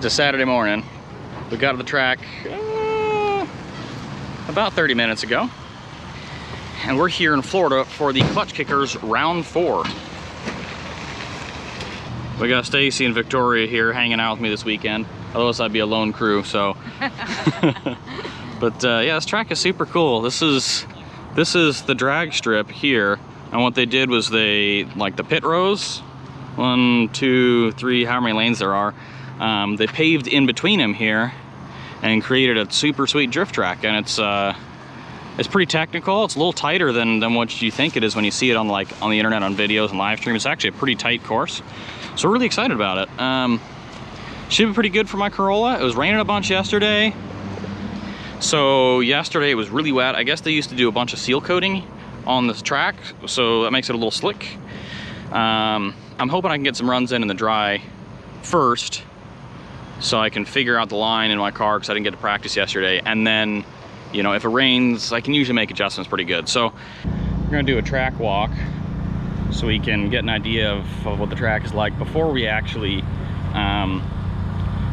It's a Saturday morning. We got to the track about 30 minutes ago. And we're here in Florida for the Klutch Kickers round 4. We got Stacy and Victoria here hanging out with me this weekend. Otherwise I'd be a lone crew, so. But yeah, this track is super cool. This is the drag strip here. And what they did was they, like the pit rows, 1, 2, 3, however many lanes there are, they paved in between them here and created a super sweet drift track. And it's pretty technical. It's a little tighter than what you think it is when you see it on the internet, on videos and live stream. It's actually a pretty tight course. So we're really excited about it. Should be pretty good for my Corolla. It was raining a bunch yesterday. So yesterday it was really wet. I guess they used to do a bunch of seal coating on this track, so that makes it a little slick. I'm hoping I can get some runs in the dry first, so I can figure out the line in my car, because I didn't get to practice yesterday. And then, you know, if it rains, I can usually make adjustments pretty good. So we're gonna do a track walk so we can get an idea of what the track is like before we actually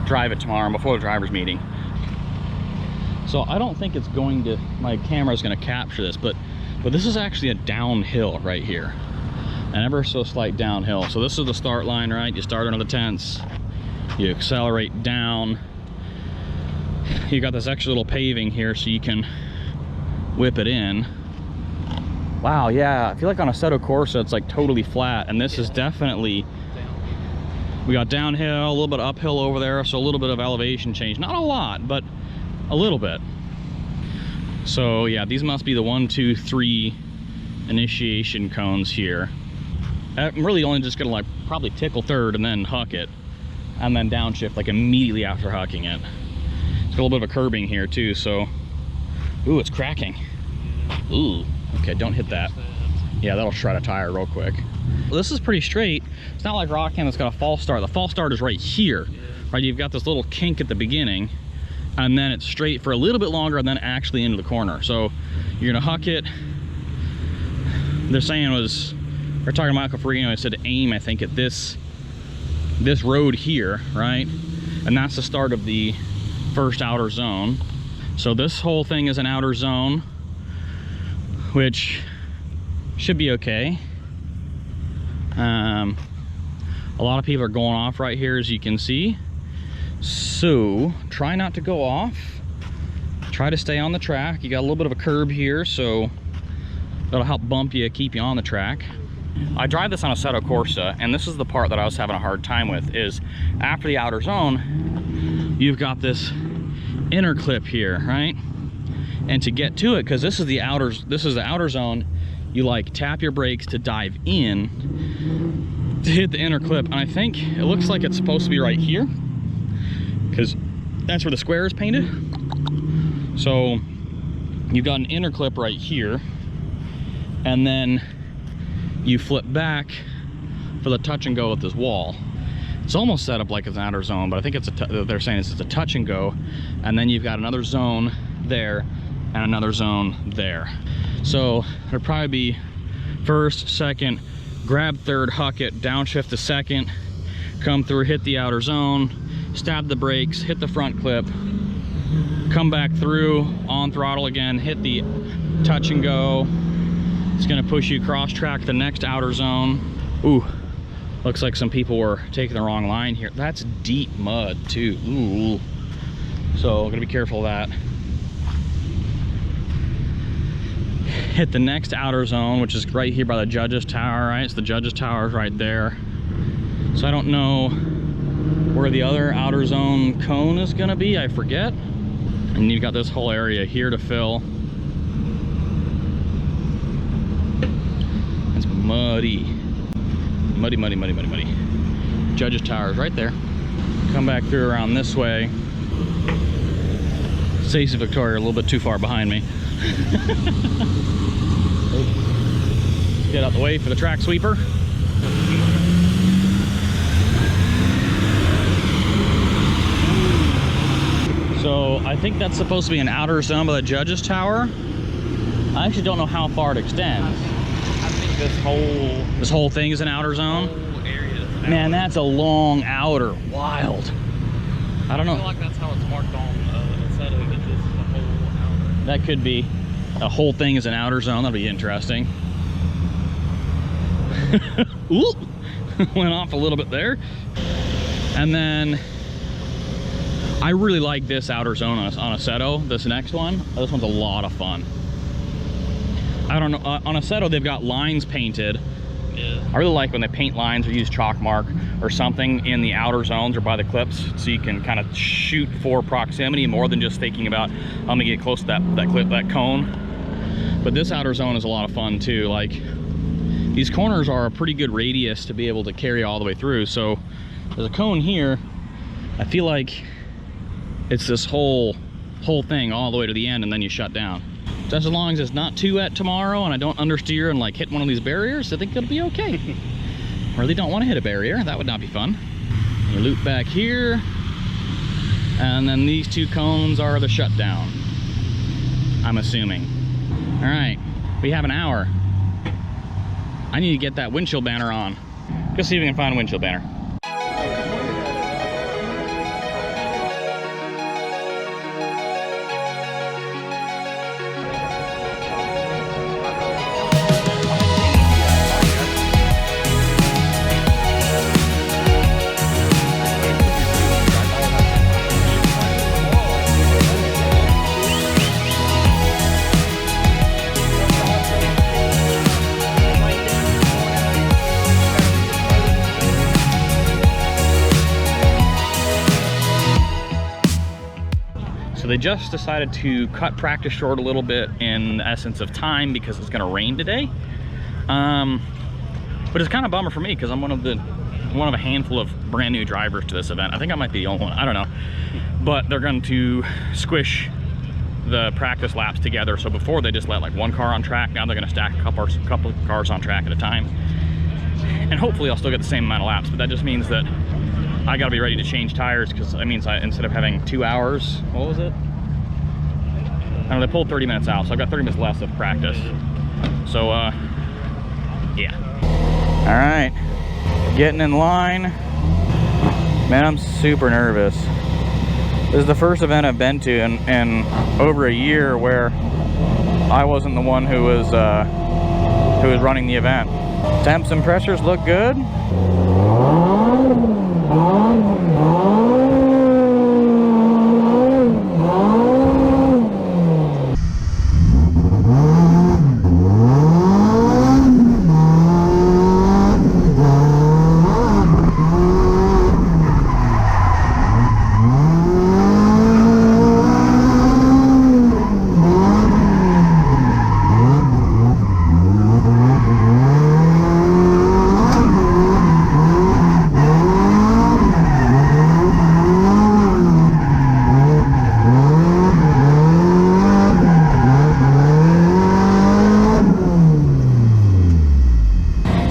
drive it tomorrow, before the driver's meeting. So I don't think it's going to, my camera's gonna capture this, but this is actually a downhill right here. An ever so slight downhill. So this is the start line, right? You start under the tents, you accelerate down. You got this extra little paving here so you can whip it in. Wow, yeah, I feel like on Assetto Corsa it's like totally flat, and this is definitely, we got downhill, a little bit uphill over there, so a little bit of elevation change. Not a lot, but a little bit. So yeah, these must be the 1, 2, 3 initiation cones here. I'm really only just gonna like probably tickle third and then huck it, and then downshift like immediately after hucking it. It's got a little bit of a curbing here too, so ooh, it's cracking. Ooh, okay, don't hit that. Yeah, that'll shred a tire real quick. Well, this is pretty straight. It's not like Rockingham that's got a false start. The false start is right here, right? You've got this little kink at the beginning, and then it's straight for a little bit longer and then actually into the corner. So you're gonna huck it. They're saying they're talking to Michael Farino, I said to aim, I think, at this road here, right? And that's the start of the first outer zone. So this whole thing is an outer zone, which should be okay. A lot of people are going off right here, as you can see. So try not to go off. Try to stay on the track. You got a little bit of a curb here, so that'll help bump you, keep you on the track. I drive this on Assetto Corsa, and this is the part that I was having a hard time with, is after the outer zone, you've got this inner clip here, right? And to get to it, because this is the outer zone, you like tap your brakes to dive in to hit the inner clip. And I think it looks like it's supposed to be right here, because that's where the square is painted. So you've got an inner clip right here, and then you flip back for the touch and go with this wall. It's almost set up like it's an outer zone, but I think they're saying it's a touch and go, and then you've got another zone there and another zone there. So it'll probably be first, second, grab third, huck it, downshift to second, come through, hit the outer zone, stab the brakes, hit the front clip, come back through, on throttle again, hit the touch and go. It's gonna push you cross track the next outer zone. Ooh, looks like some people were taking the wrong line here. That's deep mud too. Ooh. So I'm gonna be careful of that. Hit the next outer zone, which is right here by the judges tower, right? So the judges tower is right there. So I don't know where the other outer zone cone is gonna be, I forget. And you've got this whole area here to fill. It's muddy. Muddy, muddy, muddy, muddy, muddy. Judges tower is right there. Come back through around this way. Stacy and Victoria are a little bit too far behind me. Get out the way for the track sweeper. So I think that's supposed to be an outer zone by the judges tower. I actually don't know how far it extends. I think this whole thing is an outer zone. Whole area is an Man, that's a long outer. Wild. I don't know. I feel like that's how it's marked on the setting, that this is a whole outer. That could be. A whole thing is an outer zone. That'll be interesting. Ooh, went off a little bit there. And then I really like this outer zone on a Seto, this next one. This one's a lot of fun. I don't know, on a Seto they've got lines painted. Yeah. I really like when they paint lines or use chalk mark or something in the outer zones or by the clips, so you can kind of shoot for proximity more than just thinking about I'm gonna get close to that cone. But this outer zone is a lot of fun too. Like, these corners are a pretty good radius to be able to carry all the way through. So there's a cone here. I feel like it's this whole thing all the way to the end, and then you shut down. Just as long as it's not too wet tomorrow and I don't understeer and like hit one of these barriers, I think it'll be okay. Really don't want to hit a barrier. That would not be fun. You loop back here, and then these two cones are the shutdown, I'm assuming. All right, we have an hour. I need to get that windshield banner on. Go see if we can find a windshield banner. They just decided to cut practice short a little bit in the essence of time because it's going to rain today. But it's kind of a bummer for me because I'm one of a handful of brand new drivers to this event. I think I might be the only one. I don't know. But they're going to squish the practice laps together. So before they just let like one car on track, now they're going to stack a couple cars on track at a time. And hopefully I'll still get the same amount of laps. But that just means that I gotta be ready to change tires, because that means instead of having 2 hours, what was it? I don't know, they pulled 30 minutes out, so I've got 30 minutes less of practice. So, yeah. All right, getting in line. Man, I'm super nervous. This is the first event I've been to in over a year where I wasn't the one who was running the event. Temps and pressures look good.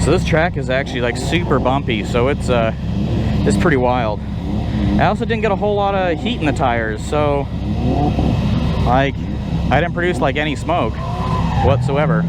So this track is actually like super bumpy, so it's pretty wild. I also didn't get a whole lot of heat in the tires, so like I didn't produce like any smoke whatsoever.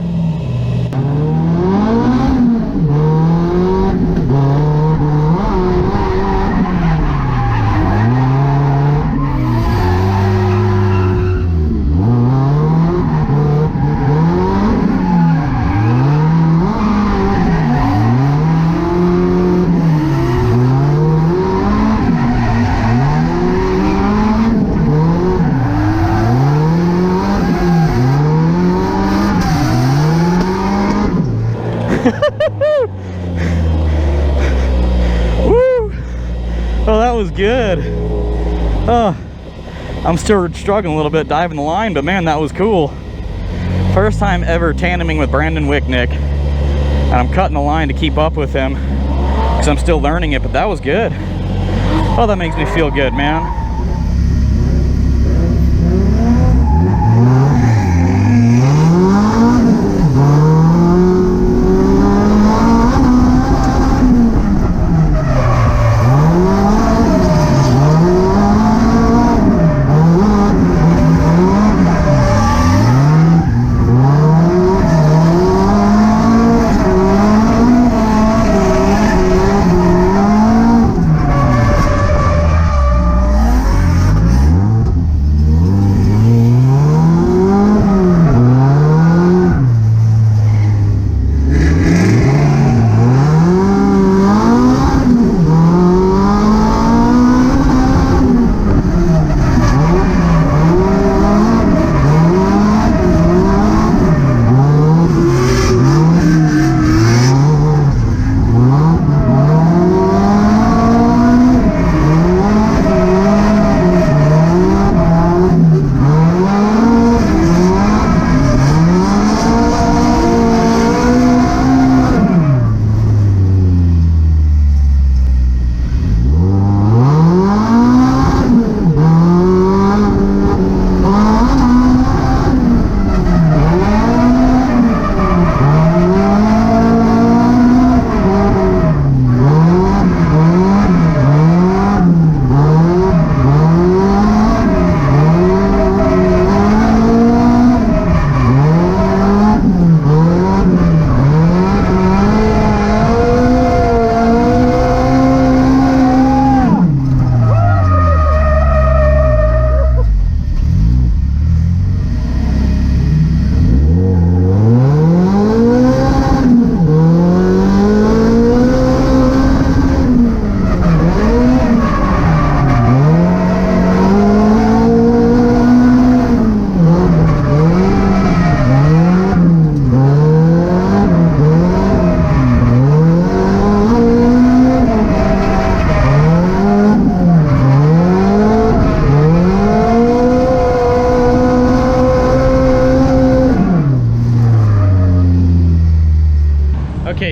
Woo! Oh, that was good. Oh, I'm still struggling a little bit diving the line, but man, that was cool. First time ever tandeming with Brandon Wicknick, and I'm cutting the line to keep up with him because I'm still learning it, but that was good. Oh, that makes me feel good, man.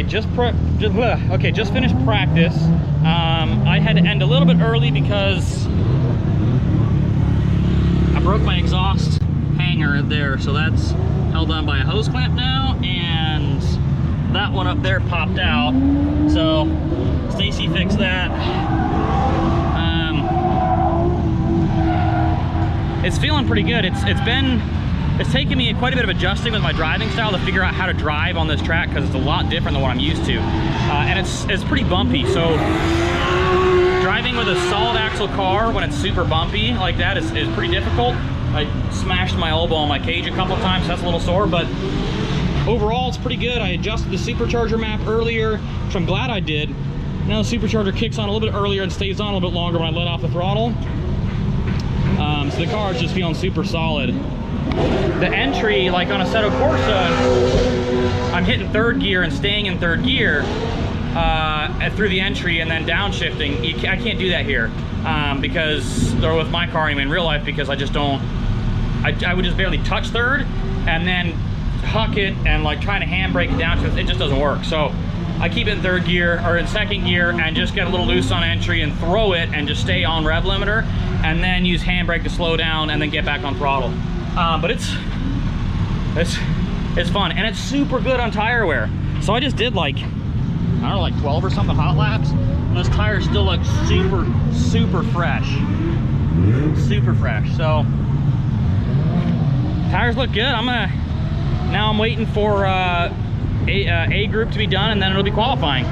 just finished practice. I had to end a little bit early because I broke my exhaust hanger there, so that's held on by a hose clamp now, and that one up there popped out, so Stacy fixed that. It's feeling pretty good. It's taken me quite a bit of adjusting with my driving style to figure out how to drive on this track, because it's a lot different than what I'm used to, and it's pretty bumpy. So driving with a solid axle car when it's super bumpy like that is pretty difficult. I smashed my elbow on my cage a couple of times, so that's a little sore, but overall it's pretty good. I adjusted the supercharger map earlier, which I'm glad I did. Now the supercharger kicks on a little bit earlier and stays on a little bit longer when I let off the throttle. So the car is just feeling super solid. The entry, like on Assetto Corsa, I'm hitting third gear and staying in third gear through the entry and then downshifting. I can't do that here because, or with my car anyway, in real life, because I just don't, I would just barely touch third and then huck it and like trying to handbrake it down, it just doesn't work. So I keep it in third gear or in second gear and just get a little loose on entry and throw it and just stay on rev limiter and then use handbrake to slow down and then get back on throttle. But it's fun and it's super good on tire wear. So I just did like, I don't know, like 12 or something hot laps, and those tires still look super fresh. Super fresh. So tires look good. Now I'm waiting for A group to be done, and then it'll be qualifying.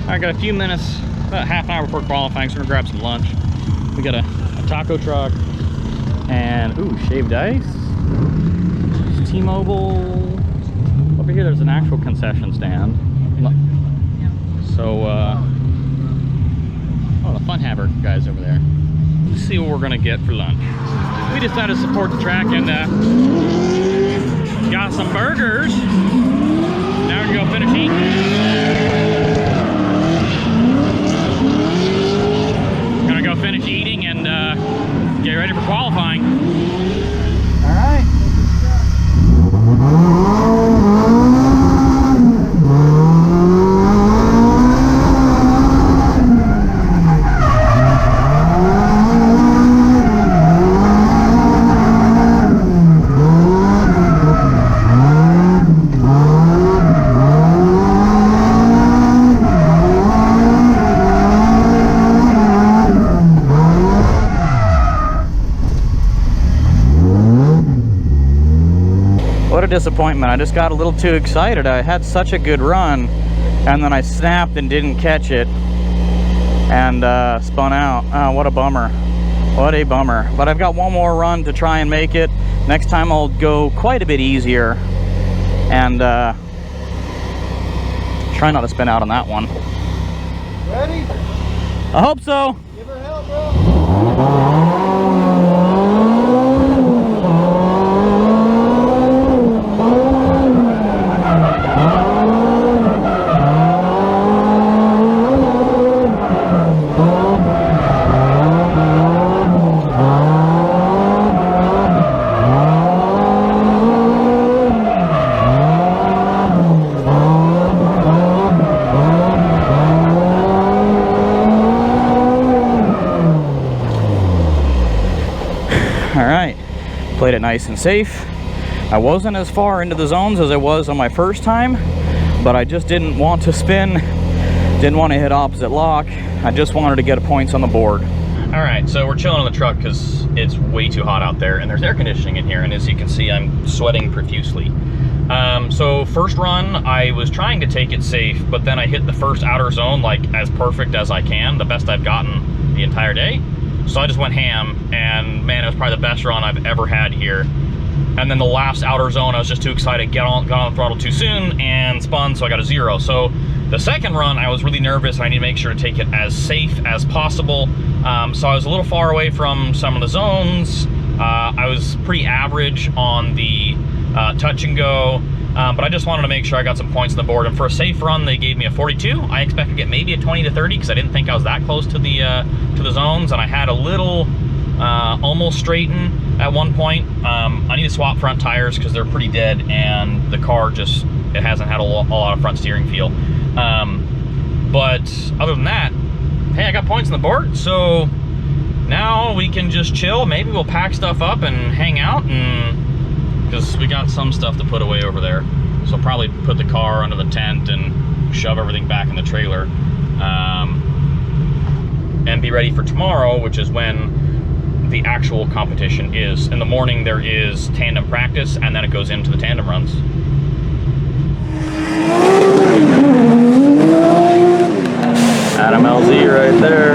I got a few minutes, about half an hour before qualifying, so we're gonna grab some lunch. We got a taco truck and, ooh, shaved ice. T-Mobile. Over here there's an actual concession stand. So, oh, the Fun Haver guy's over there. Let's see what we're gonna get for lunch. We decided to support the track and got some burgers. Now we're gonna go finish eating. Finish eating and get ready for qualifying. All right. What a disappointment. I just got a little too excited. I had such a good run and then I snapped and didn't catch it and spun out. Oh, what a bummer. What a bummer. But I've got one more run to try and make it. Next time I'll go quite a bit easier and try not to spin out on that one. Ready? I hope so. Give her hell, bro. All right, played it nice and safe. I wasn't as far into the zones as I was on my first time, but I just didn't want to spin, didn't want to hit opposite lock. I just wanted to get points on the board. All right, so we're chilling on the truck because it's way too hot out there, and there's air conditioning in here, and as you can see, I'm sweating profusely. So first run, I was trying to take it safe, but then I hit the first outer zone like as perfect as I can, the best I've gotten the entire day. So I just went ham, and man, it was probably the best run I've ever had here. And then the last outer zone, I was just too excited, got on the throttle too soon and spun, so I got a 0. So the second run, I was really nervous, and I need to make sure to take it as safe as possible. So I was a little far away from some of the zones. I was pretty average on the touch and go, but I just wanted to make sure I got some points on the board. And for a safe run, they gave me a 42. I expected to get maybe a 20 to 30 because I didn't think I was that close to the zones, and I had a little almost straighten at one point. I need to swap front tires because they're pretty dead, and the car just, it hasn't had a lot of front steering feel. But other than that, hey, I got points on the board, so now we can just chill. Maybe we'll pack stuff up and hang out, and because we got some stuff to put away over there, so I'll probably put the car under the tent and shove everything back in the trailer, and be ready for tomorrow, which is when the actual competition is. In the morning there is tandem practice, and then it goes into the tandem runs. Adam LZ right there.